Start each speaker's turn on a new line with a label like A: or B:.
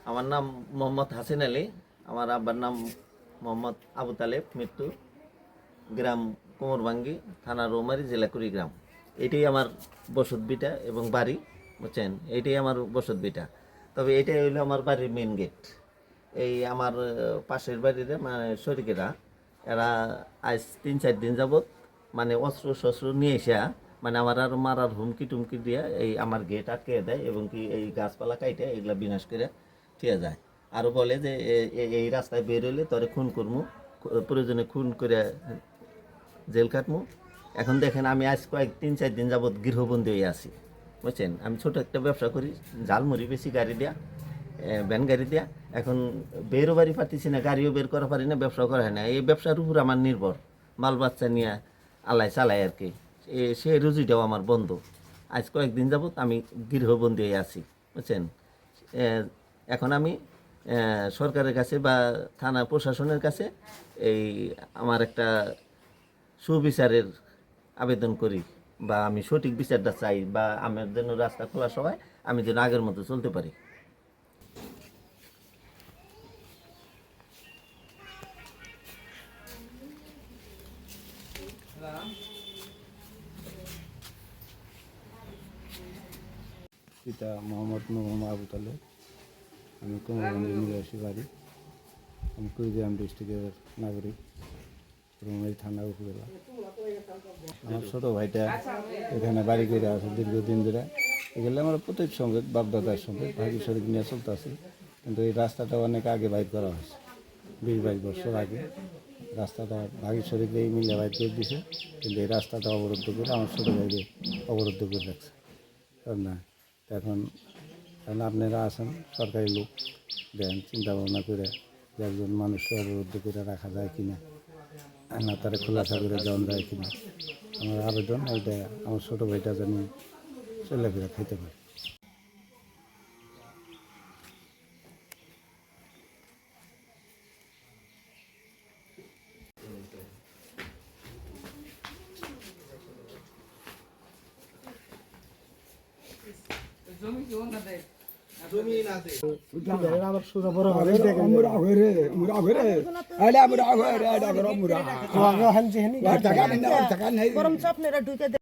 A: আমার নাম মোহাম্মদ হাসিন আলী। আমার আব্বার নাম মোহাম্মদ আবু তালেব মৃত্যু। গ্রাম কোমরভাঙ্গি, থানা রৌমারী, জেলা কুড়িগ্রাম। এটাই আমার বসত বিটা এবং বাড়ি, বুঝছেন। এইটাই আমার বসত বিটা। তবে এটাই হইলো আমার বাড়ির মেন গেট। এই আমার পাশের বাড়ির মানে শরিকেরা, এরা আজ 3-4 দিন যাবত মানে অস্ত্র শস্ত্র নিয়ে এসে মানে আমার আর মারার হুমকি টুমকি দিয়ে এই আমার গেট আটকে দেয় এবং কি এই গাছপালা কাইটে এগুলা বিনাশ করে ঠিক যায়। আরও বলে যে এই রাস্তায় বের হইলে তোরে খুন করবো, প্রয়োজনে খুন করে জেল কাটবো। এখন দেখেন আমি আজ 3-4 দিন যাবত গৃহবন্দী হয়ে আছি, বুঝছেন। আমি ছোট একটা ব্যবসা করি, ঝালমুড়ি বেশি গাড়ি দেয়া, ভ্যান গাড়ি দেয়া। এখন বেরও বাড়ি পারতেছি না, গাড়িও বের করা পারি না, ব্যবসাও করা হয় না। এই ব্যবসার উপর আমার নির্ভর, মাল বাচ্চা নিয়ে আল্লাহ চালায় আর কি। সে রুজিটাও আমার বন্ধ। আজ কয়েকদিন যাবত আমি গৃহবন্দী হয়ে আছি, বুঝছেন। এখন আমি সরকারের কাছে বা থানা প্রশাসনের কাছে এই আমার একটা সুবিচারের আবেদন করি, বা আমি সঠিক বিচারটা চাই, বা আমার যেন রাস্তা খোলার সময় আমি যেন আগের মতো চলতে পারি।
B: পিতা মোহাম্মদ আবু তালেব। আমি কোমরগঞ্জে নিবাসী বাড়ি। আমি কুড়িগ্রাম ডিস্ট্রিক্টের নাগরিক, রুমারী থানা উপজেলা। আমার ছোটো ভাইটা এখানে বাড়ি করে আছে দীর্ঘদিন ধরে। এগুলো আমার প্রত্যেক সঙ্গে বাপদাদার সঙ্গে ভাগি শরীর নিয়ে চলতে আছে। কিন্তু এই রাস্তাটা অনেক আগে বাইর করা হয়েছে, 20-22 বছর আগে রাস্তাটা ভাগি শরীরেই মিলে বাইর করে দিছে। কিন্তু এই রাস্তাটা অবরুদ্ধ করে আমার ছোটো ভাইকে অবরুদ্ধ করে রাখছে। না এখন আপনারা আছেন সরকারি লোক, দেন চিন্তা ভাবনা করে যে একজন মানুষকে অবরুদ্ধ করে রাখা যায় কিনা, না তারা খোলাসা করে দেওয়া যায় কিনা। আমার আবেদন এটা আমার ছোটো ভাইটা যেন চলাফেরা খাইতে পারে।
C: গরম চাপ নেরা ঢুকে